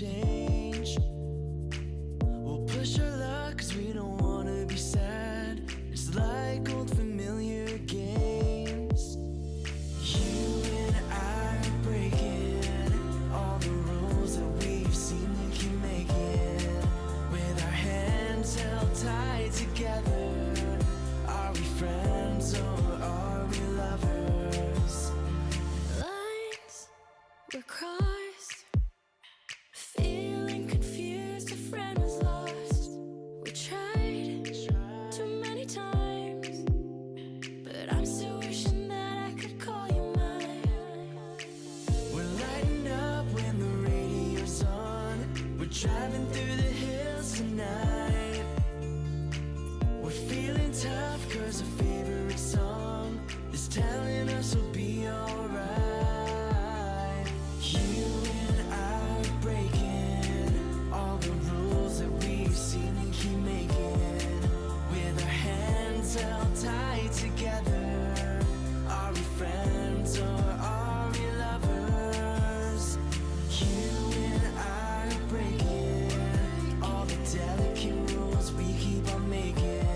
change. We'll push our luck cause we don't wanna be sad. It's like old familiar games. You and I are breaking all the rules that we've seen to keep making. With our hands held tight together, are we friends or are we lovers? Lines were crossed, feeling confused, a friend was lost. We tried too many times, but I'm still wishing that I could call you mine. We're lighting up when the radio's on, we're driving through the hills tonight. We're feeling tough cause our favorite song is telling us we'll be alright. You and I are breaking all the rules that we've seen and keep making. With our hands held tight together, are we friends or are we lovers? You and I are breaking all the delicate rules we keep on making.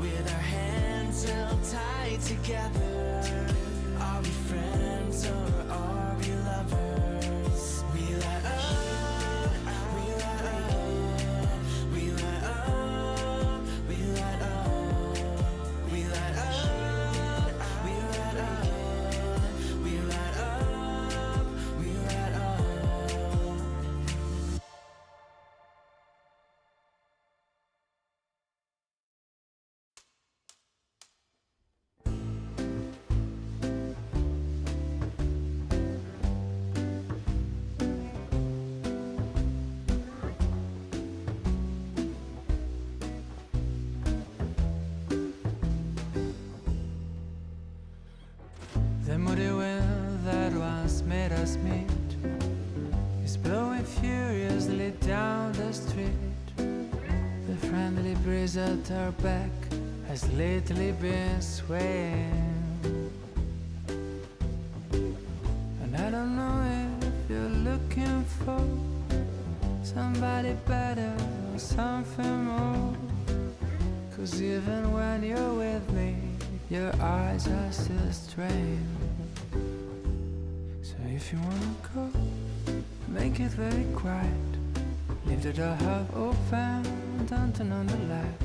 With our hands held tight together, are we friends or are we lovers? We light up, we light up, we light up, we light up, we light up, we light up, we light up, we light up. The moody wind that once made us meet is blowing furiously down the street. The friendly breeze at our back has lately been swaying, and I don't know if you're looking for somebody better or something more. Cause even when you're with me, your eyes are still strained. So if you wanna go, make it very quiet. Leave the door half open, don't turn on the light.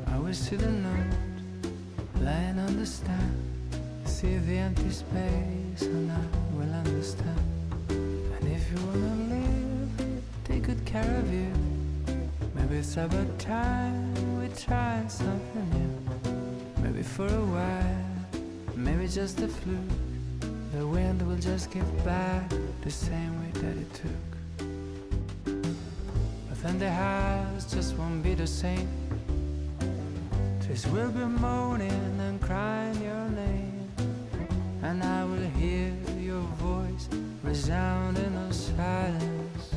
I will see the note lying on the stand, see the empty space and I will understand. And if you wanna leave, take good care of you. Maybe it's about time we try something new. Maybe for a while, maybe just a fluke. The wind will just give back the same way that it took. But then the house just won't be the same. Trees will be moaning and crying your name, and I will hear your voice resound in the silence.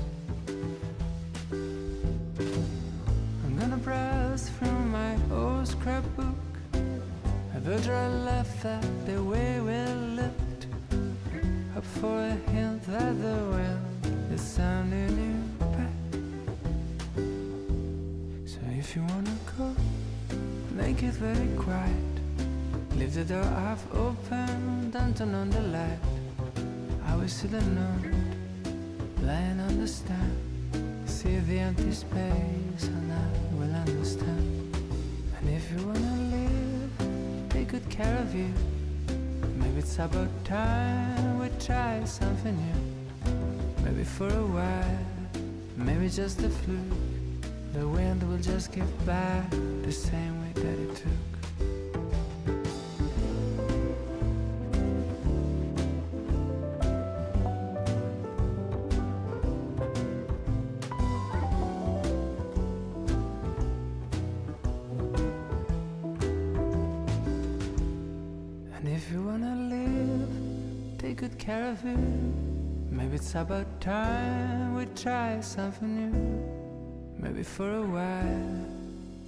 I'm gonna browse through my old scrapbook. I will draw a laugh at the way we looked, hope for a hint that the wind is sounding you back. So if you wanna go, make it very quiet. Leave the door half open, don't turn on the light. I will see the note lying on the stand, see the empty space and I will understand. And if you wanna leave, take good care of you. Maybe it's about time we try something new. Maybe for a while, maybe just a fluke. The wind will just give back the same way that it took. And if you wanna live, take good care of you. Maybe it's about time we try something new. Maybe for a while,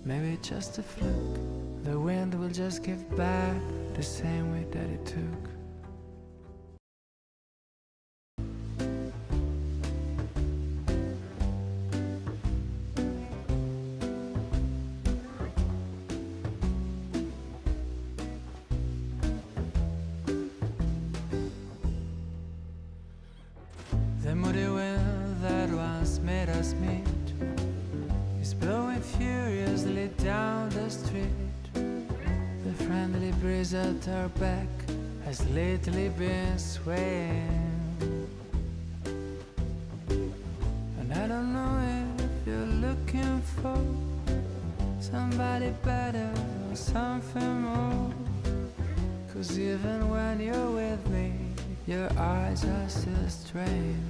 maybe just a fluke. The wind will just give back the same way that it took. has made us meet is blowing furiously down the street. The friendly breeze at our back has lately been swaying. And I don't know if you're looking for somebody better or something more, 'cause even when you're with me, your eyes are still strained.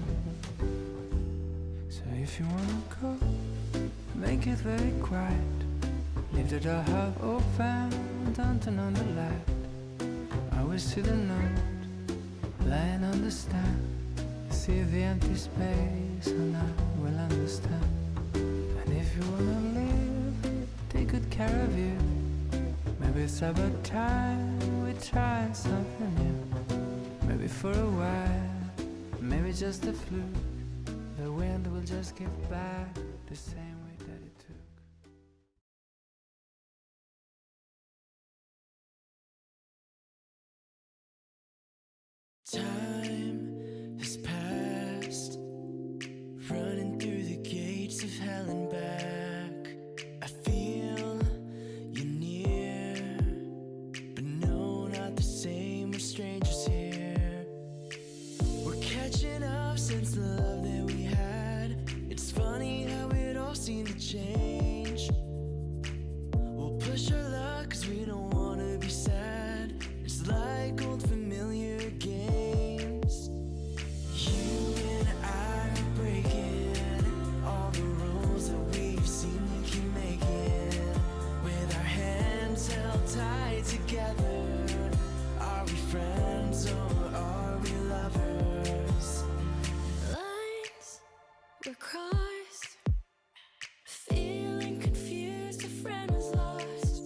So if you wanna go, make it very quiet. Leave the door half open, don't turn on the light. I will see the note lying on the stand. See the empty space and I will understand. And if you wanna live, take good care of you. Maybe it's about time we try something new. Maybe for a while, maybe just a fluke. The wind will just give back the same way that it took. Time has passed, running through the gates of hell and back. I feel you near, but no, not the same. We're strangers here. We're catching up since the love that we had. It's funny how it all seemed to change. We'll push our luck 'cause we don't wanna be sad. It's like old familiar games. You and I are breaking all the rules that we've seen we keep making. With our hands held tight together, are we friends or are we lovers? Lines were crossed, feeling confused, a friend was lost.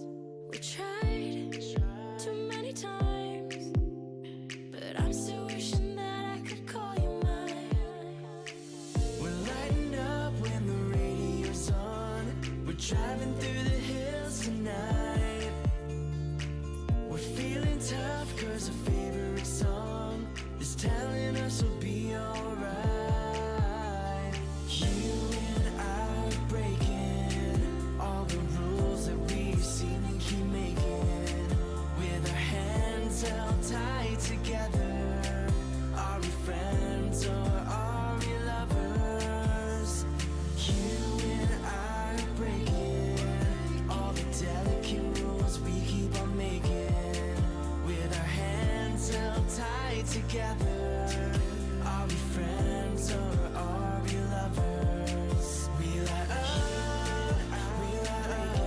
We tried too many times, but I'm still wishing that I could call you mine. We're lighting up when the radio's on. We're driving through the hills tonight. We're feeling tough 'cause our favorite song is telling us we'll be alright. You and I are breaking all the rules that we've seen and keep making. With our hands held tight together, are we friends or are we lovers? You and I are breaking all the delicate rules we keep on making. With our hands held tight together, are we friends or are we lovers? We light up, we light up,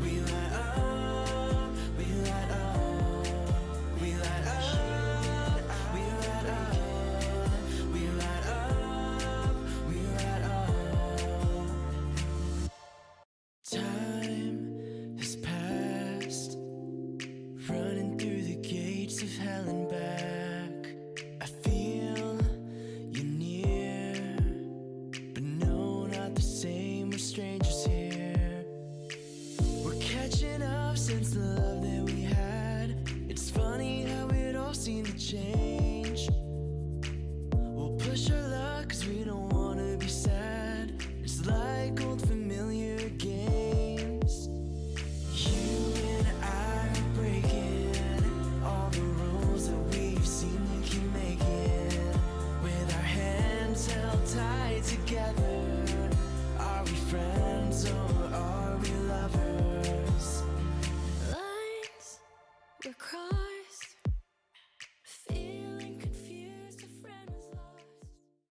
we light up, we light up, we light up, we light up, we light up, we light up. Time has passed, running through the gates of hell and back. I feel you near, but no, not the same. We're strangers here. We're catching up since the love that we had. It's funny how it all seemed to change. We'll push our luck 'cause we don't wanna be sad. It's like old familiar games. You and I are breaking all the rules that we've seen we keep making. With our hands held tight together,